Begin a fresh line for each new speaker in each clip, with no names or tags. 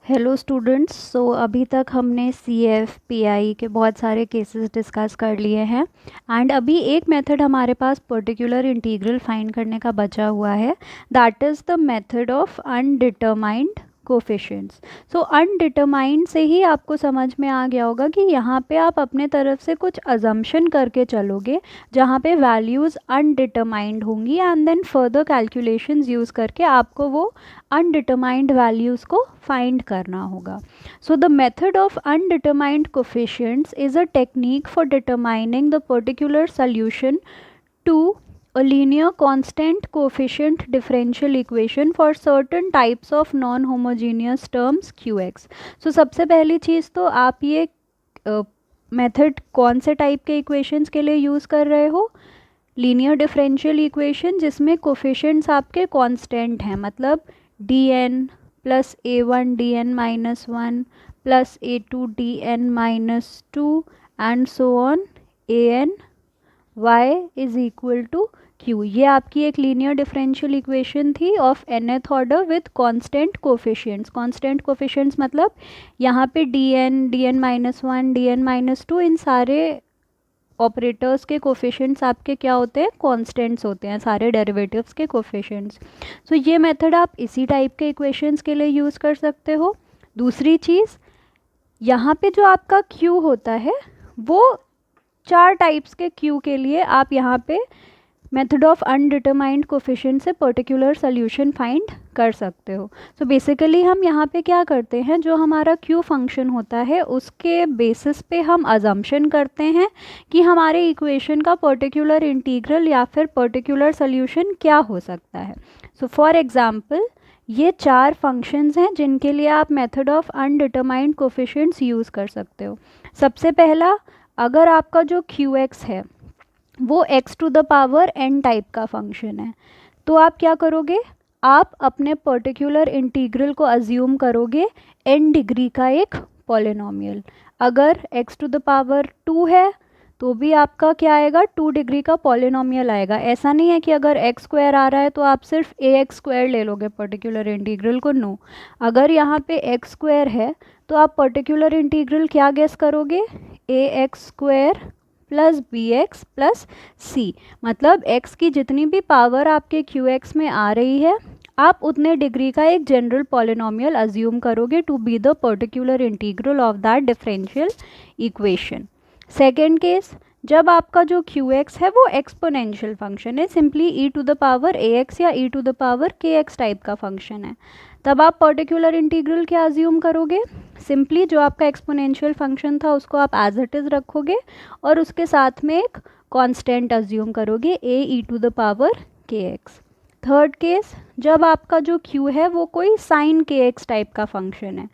Hello students. अभी तक हमने सी एफ पी आई के बहुत सारे केसेस डिस्कस कर लिए हैं एंड अभी एक मेथड हमारे पास पर्टिकुलर इंटीग्रल फाइंड करने का बचा हुआ है। That is the method of undetermined coefficients. Undetermined से ही आपको समझ में आ गया होगा कि यहाँ पे आप अपने तरफ से कुछ अजम्पशन करके चलोगे जहाँ पे वैल्यूज़ अनडिटरमाइंड होंगी and then further calculations use करके आपको वो अनडिटरमाइंड वैल्यूज़ को फाइंड करना होगा। So the method of undetermined coefficients is a technique for determining the particular solution to a linear constant coefficient differential equation for certain types of non-homogeneous terms qx। सो सबसे पहली चीज़ तो आप ये method कौन से टाइप के इक्वेशंस के लिए यूज़ कर रहे हो? लीनियर डिफरेंशियल इक्वेशन जिसमें कोफिशिएंट्स आपके कांस्टेंट हैं, मतलब D N plus A one D N minus one plus A two D N minus two and so on A N y is equal to q। ये आपकी एक linear differential equation थी of nth order with constant coefficients. Constant coefficients मतलब यहाँ पे D N minus one D N minus two इन सारे operators के कोफिशिएंट्स आपके क्या होते हैं? कांस्टेंट्स होते हैं, सारे डेरिवेटिव्स के कोफिशिएंट्स। सो ये मेथड आप इसी टाइप के इक्वेशंस के लिए यूज़ कर सकते हो। दूसरी चीज़, यहाँ पे जो आपका q होता है वो चार टाइप्स के q के लिए आप यहाँ पे मेथड ऑफ अनडिटरमाइंड कोफिशिएंट से पर्टिकुलर सोल्यूशन फाइंड कर सकते हो। सो बेसिकली हम यहाँ पे क्या करते हैं, जो हमारा q फंक्शन होता है उसके बेसिस पे हम अजम्पशन करते हैं कि हमारे इक्वेशन का पर्टिकुलर इंटीग्रल या फिर पर्टिकुलर सोल्यूशन क्या हो सकता है। सो फॉर एग्जांपल ये चार फंक्शंस हैं जिनके लिए आप method of undetermined coefficients use कर सकते हो। सबसे पहला, अगर आपका जो qx है वो x to the power n type का फंक्शन है, तो आप क्या करोगे? आप अपने पर्टिकुलर इंटीग्रल को अज्यूम करोगे n डिग्री का एक पॉलिनोमियल। अगर x टू द पावर 2 है तो भी आपका क्या आएगा? 2 डिग्री का पॉलिनोमियल आएगा। ऐसा नहीं है कि अगर x स्क्वायर आ रहा है तो आप सिर्फ ax स्क्वायर ले लोगे पर्टिकुलर इंटीग्रल को। नो, अगर यहाँ पे x स्क्वायर है तो आप पर्टिकुलर इंटीग्रल क्या गेस करोगे? ax square plus B X plus C. मतलब x की जितनी भी पावर आपके qx में आ रही है आप उतने डिग्री का एक जनरल पॉलिनोमियल अज्यूम करोगे to be the particular integral of that differential equation. Second case, जब आपका जो qx है वो एक्सपोनेंशियल फंक्शन है, simply e to the power ax या e to the power kx type का फंक्शन है, तब आप पर्टिकुलर इंटीग्रल क्या अज्यूम करोगे? सिंपली जो आपका एक्सपोनेंशियल फंक्शन था उसको आप एज इट इज़ रखोगे और उसके साथ में एक कांस्टेंट अज्यूम करोगे a e to the power kx। Third case, जब आपका जो q है वो कोई साइन kx टाइप का फंक्शन है,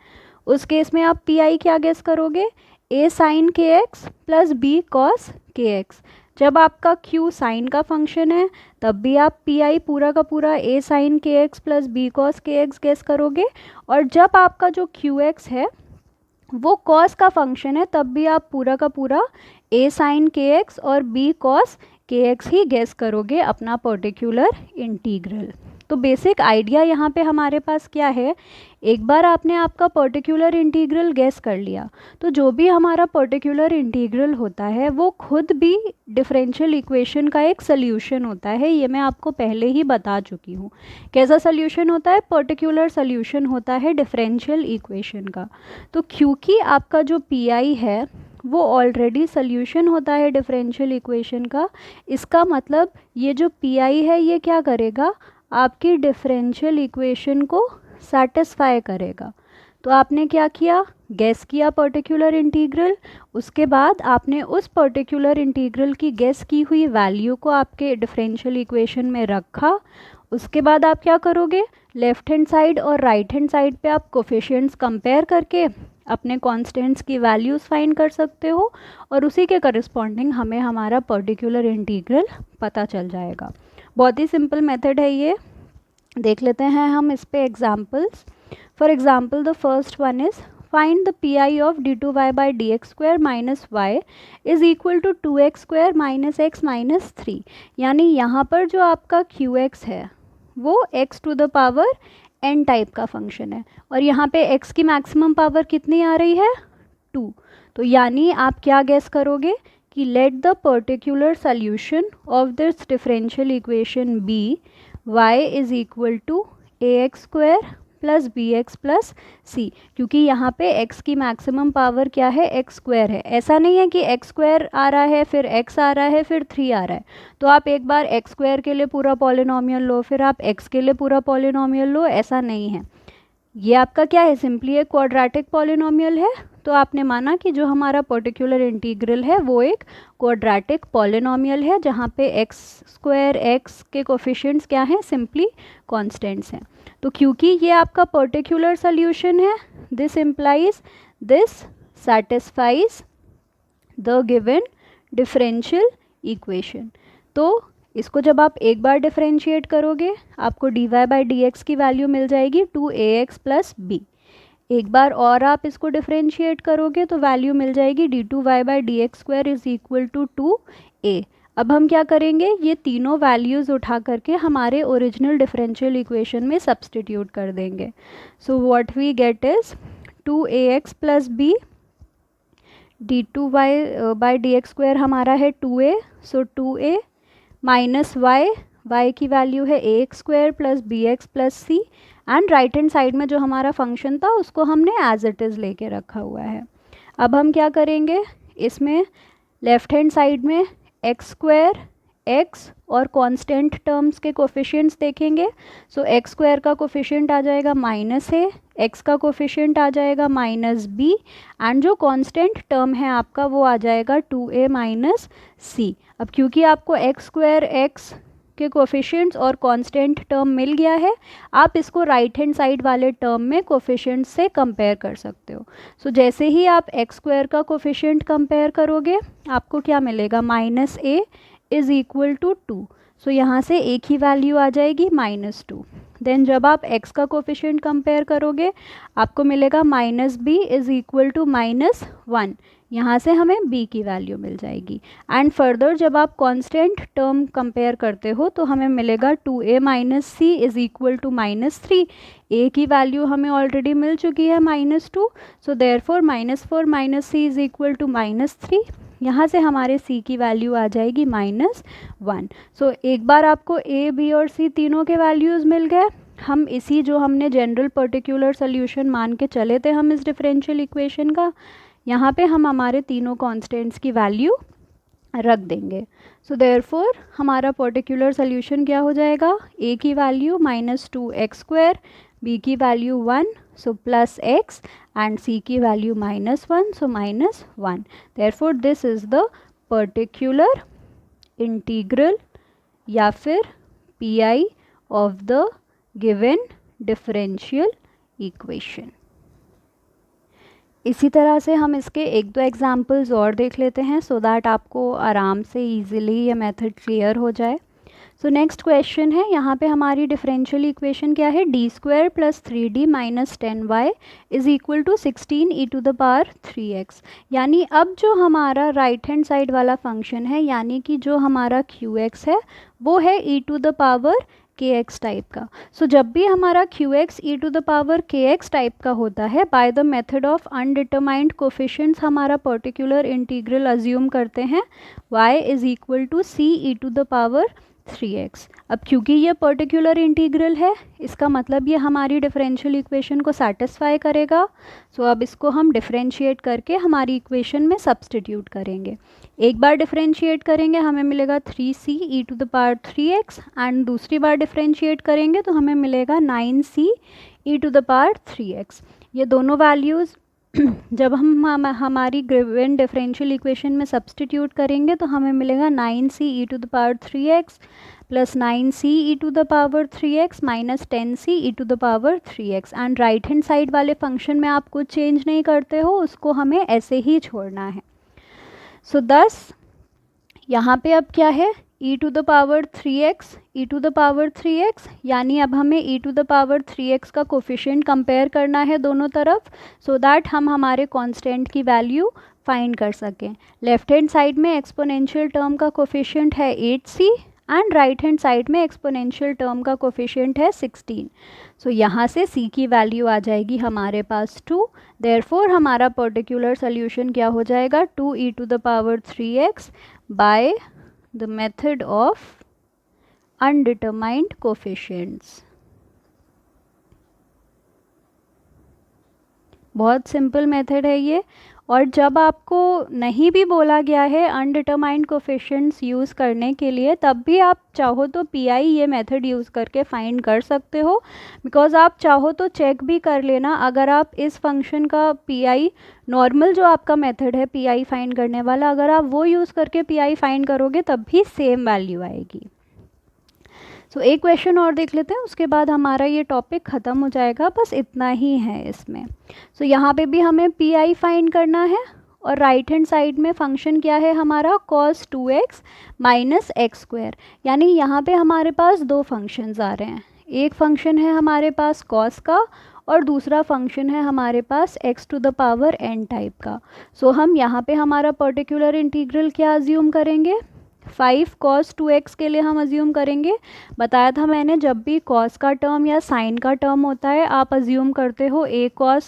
उस केस में आप pi क्या गेस करोगे? a sine kx plus b cos kx। जब आपका q साइन का फंक्शन है तब भी आप pi पूरा का पूरा a sine kx plus b cos kx guess करोगे, और जब आपका जो qx है वो कॉस का फंक्शन है तब भी आप पूरा का पूरा a साइन kx और b कॉस kx ही गेस करोगे अपना पर्टिकुलर इंटीग्रल। तो बेसिक आइडिया यहाँ पे हमारे पास क्या है, एक बार आपने आपका पर्टिकुलर इंटीग्रल गेस कर लिया तो जो भी हमारा पर्टिकुलर इंटीग्रल होता है वो खुद भी डिफरेंशियल इक्वेशन का एक सोल्यूशन होता है। ये मैं आपको पहले ही बता चुकी हूँ। कैसा सोल्यूशन होता है? पर्टिकुलर सोल्यूशन होता है डिफरेंशियल इक्वेशन का। तो क्योंकि आपका जो पी है वो ऑलरेडी सोल्यूशन होता है डिफरेंशियल इक्वेशन का, इसका मतलब ये जो पी है ये क्या करेगा? आपकी डिफरेंशियल इक्वेशन को सेटिस्फाई करेगा। तो आपने क्या किया? गेस किया पर्टिकुलर इंटीग्रल, उसके बाद आपने उस पर्टिकुलर इंटीग्रल की गेस की हुई वैल्यू को आपके डिफरेंशियल इक्वेशन में रखा। उसके बाद आप क्या करोगे? लेफ्ट हैंड साइड और राइट हैंड साइड पे आप कोफिशिएंट्स कंपेयर करके अपने कांस्टेंट्स की वैल्यूज़ फाइंड कर सकते हो और उसी के करस्पॉन्डिंग हमें हमारा पर्टिकुलर इंटीग्रल पता चल जाएगा। बहुत ही सिंपल मेथड है ये। देख लेते हैं हम इस पे examples. For example the first one is find the P I of d two y by D x square minus y is equal to 2x स्क्वायर माइनस एक्स माइनस 3। यानी यहाँ पर जो आपका क्यू एक्स है वो x to the power n type का function है और यहाँ पे एक्स की मैक्सिमम पावर कितनी आ रही है 2। तो यानी आप क्या गेस करोगे कि let the particular solution of this differential equation be y is equal to A X square plus B X plus C, क्योंकि यहाँ पे x की मैक्सिमम पावर क्या है एक्स स्क्वायर है। ऐसा नहीं है कि एक्स स्क्वायर आ रहा है फिर x आ रहा है फिर 3 आ रहा है, तो आप एक बार एक्स स्क्वायर के लिए पूरा पॉलिनॉमियल लो फिर आप x के लिए पूरा पॉलिनॉमियल लो, ऐसा नहीं है। ये आपका क्या है, सिंपली एक क्वाड्रेटिक पॉलिनॉमियल है। तो आपने माना कि जो हमारा पर्टिकुलर इंटीग्रल है वो एक क्वाड्रेटिक पॉलिनॉमियल है जहाँ पे एक्स स्क्वायर एक्स के कोफिशिएंट्स क्या हैं, सिंपली कांस्टेंट्स हैं। तो क्योंकि ये आपका पर्टिकुलर सॉल्यूशन है, this implies this satisfies the given differential equation. तो इसको जब आप एक बार डिफरेंशिएट करोगे आपको dy बाई डी एक्स की वैल्यू मिल जाएगी 2ax प्लस बी। एक बार और आप इसको डिफरेंशिएट करोगे तो वैल्यू मिल जाएगी d2y by D x square is equal to 2a। अब हम क्या करेंगे, ये तीनों वैल्यूज़ उठा करके हमारे ओरिजिनल डिफरेंशियल इक्वेशन में सब्सटीट्यूट कर देंगे। So what we get is 2ax plus B, d2y by D x square हमारा है 2a, so 2a minus y की वैल्यू है A X square plus B X plus C, and right hand side में जो हमारा function था उसको हमने एज इट इज़ लेके रखा हुआ है। अब हम क्या करेंगे, इसमें लेफ्ट हैंड साइड में एक्स स्क्वायर एक्स और कांस्टेंट टर्म्स के कोफिशिएंट्स देखेंगे। सो एक्स स्क्वायर का कोफिशिएंट आ जाएगा माइनस ए, एक्स का कोफिशिएंट आ जाएगा माइनस बी, एंड जो कांस्टेंट टर्म है आपका वो आ जाएगा 2a माइनस सी। अब क्योंकि आपको एक्स स्क्वायर एक्स के कोफिशिएंट्स और कांस्टेंट टर्म मिल गया है, आप इसको राइट हैंड साइड वाले टर्म में कोफिशिएंट्स से कंपेयर कर सकते हो। सो जैसे ही आप एक्स स्क्वायर का कोफिशिएंट कंपेयर करोगे आपको क्या मिलेगा, minus a is equal to 2। So यहाँ से एक ही वैल्यू आ जाएगी -2। देन जब आप x का कोफिशिएंट कंपेयर करोगे आपको मिलेगा minus b is equal to -1। यहाँ से हमें b की वैल्यू मिल जाएगी। एंड फर्दर जब आप कांस्टेंट टर्म कंपेयर करते हो तो हमें मिलेगा 2a minus c is equal to -3। a की वैल्यू हमें ऑलरेडी मिल चुकी है -2, so therefore -4 minus c is equal to -3। यहाँ से हमारे c की वैल्यू आ जाएगी -1। सो एक बार आपको a, b और c तीनों के वैल्यूज़ मिल गए। हम इसी जो हमने जनरल पर्टिकुलर सोल्यूशन मान के चले थे हम इस डिफरेंशियल इक्वेशन का, यहाँ पे हम हमारे तीनों कांस्टेंट्स की वैल्यू रख देंगे। सो देयरफॉर हमारा पर्टिकुलर सोल्यूशन क्या हो जाएगा, a की वैल्यू -2x स्क्वायर, b की value 1 so plus x, and c की value -1 so -1। Therefore this is the particular integral या फिर P of the given differential equation. इसी तरह से हम इसके एक दो एग्जाम्पल्स और देख लेते हैं सो दैट आपको आराम से इजीली ये मेथड क्लियर हो जाए। सो नेक्स्ट क्वेश्चन है, यहाँ पे हमारी डिफरेंशियल इक्वेशन क्या है, D square plus 3d minus 10y is equal to 16 E to the power 3x। यानी अब जो हमारा राइट हैंड साइड वाला फंक्शन है यानी कि जो हमारा qx है वो है E to the power kx type का। सो जब भी हमारा qx E to the power kx type का होता है by the method of undetermined coefficients हमारा पर्टिकुलर इंटीग्रल अज्यूम करते हैं y is equal to c e to the power 3x। अब क्योंकि ये पर्टिकुलर इंटीग्रल है इसका मतलब ये हमारी डिफरेंशियल इक्वेशन को सेटिस्फाई करेगा। सो अब इसको हम डिफरेंशिएट करके हमारी इक्वेशन में सब्सटीट्यूट करेंगे। एक बार डिफरेंशिएट करेंगे हमें मिलेगा 3c e to the power 3x, and दूसरी बार डिफरेंशिएट करेंगे तो हमें मिलेगा 9c e to the power 3x। ये दोनों वैल्यूज़ जब हम हमारी गिवन डिफरेंशियल इक्वेशन में सब्सटीट्यूट करेंगे तो हमें मिलेगा 9c e to the power 3x plus 9c e to the power 3x minus 10c e to the power 3x। And right hand side वाले फंक्शन में आप कुछ चेंज नहीं करते हो, उसको हमें ऐसे ही छोड़ना है। सो thus यहाँ पे अब क्या है, e to the power 3x e to the power 3x, यानी अब हमें e to the power 3x का कोफिशिएंट कंपेयर करना है दोनों तरफ सो दैट हम हमारे कांस्टेंट की वैल्यू फाइंड कर सकें। लेफ्ट हैंड साइड में एक्सपोनेंशियल टर्म का कोफिशिएंट है 8c and right hand side में एक्सपोनेंशियल टर्म का कोफिशिएंट है 16। सो यहाँ से c की वैल्यू आ जाएगी हमारे पास 2। देयरफॉर हमारा पर्टिकुलर सोल्यूशन क्या हो जाएगा, 2e⁻3x bye the method of undetermined coefficients. बहुत सिंपल मेथड है ये। और जब आपको नहीं भी बोला गया है अनडिटरमाइंड कोफिशिएंट्स यूज़ करने के लिए, तब भी आप चाहो तो पीआई ये मेथड यूज़ करके फाइंड कर सकते हो। बिकॉज आप चाहो तो चेक भी कर लेना, अगर आप इस फंक्शन का पीआई नॉर्मल जो आपका मेथड है पीआई फाइंड करने वाला, अगर आप वो यूज़ करके पीआई फाइंड करोगे तब भी सेम वैल्यू आएगी। सो एक क्वेश्चन और देख लेते हैं, उसके बाद हमारा ये टॉपिक ख़त्म हो जाएगा। बस इतना ही है इसमें। सो यहाँ पे भी हमें पी आई फाइंड करना है और राइट हैंड साइड में फंक्शन क्या है हमारा, cos 2x minus x square. यानी यहाँ पे हमारे पास दो फंक्शंस आ रहे हैं, एक फंक्शन है हमारे पास cos का और दूसरा फंक्शन है हमारे पास x⁻n टाइप का। सो हम यहाँ पे हमारा पर्टिकुलर इंटीग्रल क्या अज्यूम करेंगे, 5 cos 2x के लिए हम अज्यूम करेंगे। बताया था मैंने, जब भी cos का टर्म या साइन का टर्म होता है आप अज्यूम करते हो a cos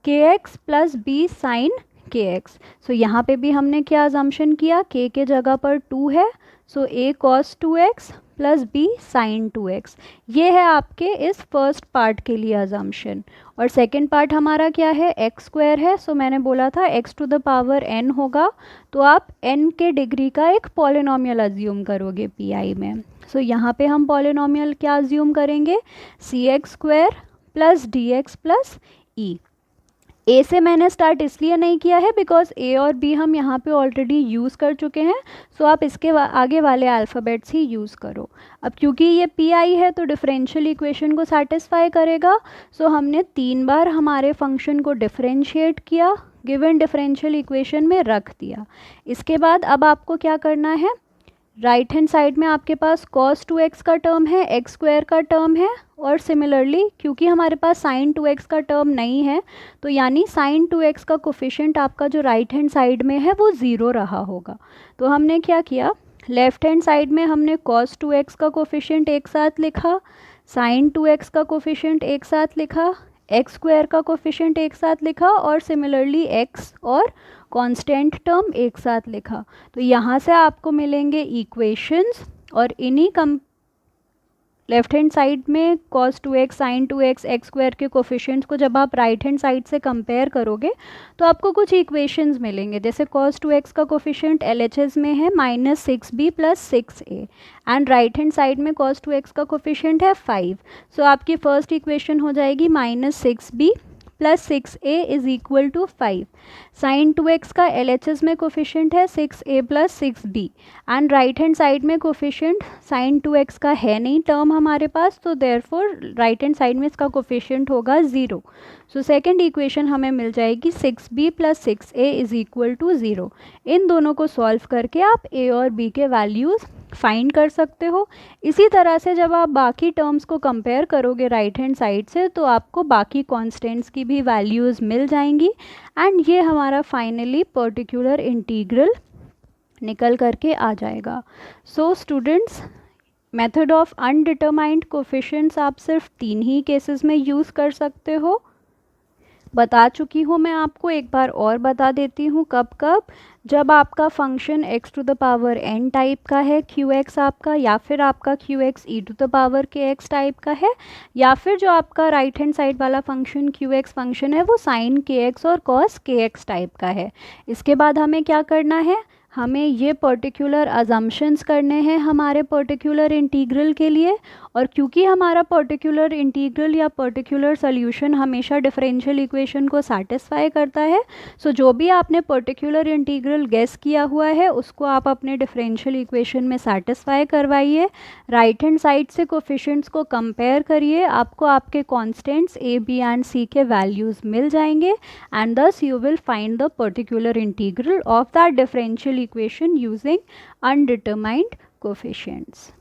kx plus b sin kx। सो यहाँ पे भी हमने क्या अजम्पशन किया, k के जगह पर 2 है, सो a cos 2x plus b sin 2x। ये है आपके इस फर्स्ट पार्ट के लिए अजम्पशन। और सेकंड पार्ट हमारा क्या है, एक्स स्क्वायर है। सो मैंने बोला था x⁻n होगा, तो आप n के डिग्री का एक पॉलिनॉमियल अज्यूम करोगे पीआई में। सो यहाँ पे हम पॉलिनॉमियल क्या अज्यूम करेंगे, cx² प्लस dx प्लस ई। ए से मैंने स्टार्ट इसलिए नहीं किया है बिकॉज ए और बी हम यहाँ पे ऑलरेडी यूज़ कर चुके हैं। सो आप इसके आगे वाले अल्फ़ाबेट्स ही यूज़ करो। अब क्योंकि ये पी आई है तो डिफरेंशियल इक्वेशन को सेटिस्फाई करेगा। सो हमने 3 बार हमारे फंक्शन को डिफरेंशिएट किया, गिवन डिफरेंशियल इक्वेशन में रख दिया। इसके बाद अब आपको क्या करना है, राइट हैंड साइड में आपके पास cos 2x का टर्म है, एक्स स्क्वायर का टर्म है, और सिमिलरली क्योंकि हमारे पास sin 2x का टर्म नहीं है तो यानी sin 2x का कोफिशिएंट आपका जो राइट हैंड साइड में है वो 0 रहा होगा। तो हमने क्या किया, लेफ्ट हैंड साइड में हमने cos 2x का कोफिशिएंट एक साथ लिखा, sin 2x का कोफिशिएंट एक साथ लिखा, एक्स स्क्वायर का कोफिशिएंट एक साथ लिखा, और सिमिलरली एक्स और कांस्टेंट टर्म एक साथ लिखा। तो यहाँ से आपको मिलेंगे इक्वेशंस, और इन्हीं लेफ्ट हैंड साइड में cos 2x sin 2x x square के कोफिशिएंट्स को जब आप राइट हैंड साइड से कंपेयर करोगे तो आपको कुछ इक्वेशंस मिलेंगे। जैसे cos 2x का कोफिशिएंट LHS में है -6b plus 6a, and right hand side में cos 2x का कोफिशिएंट है 5। सो आपकी फर्स्ट इक्वेशन हो जाएगी -6b plus 6a is equal to 5। Sine 2x का LHS में कोफिशिएंट है 6a plus 6b, and right hand side में कोफिशिएंट साइन 2x का है नहीं टर्म हमारे पास, तो देयरफॉर राइट हैंड साइड में इसका कोफिशिएंट होगा 0। सो सेकंड इक्वेशन हमें मिल जाएगी 6b plus 6a is equal to 0। इन दोनों को सॉल्व करके आप a और b के वैल्यूज़ फाइंड कर सकते हो। इसी तरह से जब आप बाकी टर्म्स को कंपेयर करोगे राइट हैंड साइड से तो आपको बाकी कांस्टेंट्स की भी वैल्यूज़ मिल जाएंगी, एंड ये हमारा फाइनली पर्टिकुलर इंटीग्रल निकल करके आ जाएगा। So students, method of undetermined coefficients आप सिर्फ 3 ही केसेस में यूज़ कर सकते हो। बता चुकी हूँ मैं आपको, एक बार और बता देती हूँ कब कब, जब आपका फंक्शन x⁻n टाइप का है qx आपका, या फिर आपका qx e⁻kx टाइप का है, या फिर जो आपका राइट हैंड साइड वाला फंक्शन qx फंक्शन है वो sin kx और cos kx टाइप का है। इसके बाद हमें क्या करना है, हमें ये पर्टिकुलर अजम्पशंस करने हैं हमारे पर्टिकुलर इंटीग्रल के लिए। और क्योंकि हमारा पर्टिकुलर इंटीग्रल या पर्टिकुलर सॉल्यूशन हमेशा डिफरेंशियल इक्वेशन को सेटिस्फाई करता है, सो जो भी आपने पर्टिकुलर इंटीग्रल गेस किया हुआ है उसको आप अपने डिफरेंशियल इक्वेशन में सेटिस्फाई करवाइए। राइट हैंड साइड से कोफिशिएंट्स को कंपेयर करिए, आपको आपके constants a, b and c के वैल्यूज़ मिल जाएंगे, एंड दस you will find the particular integral of that differential equation using undetermined coefficients.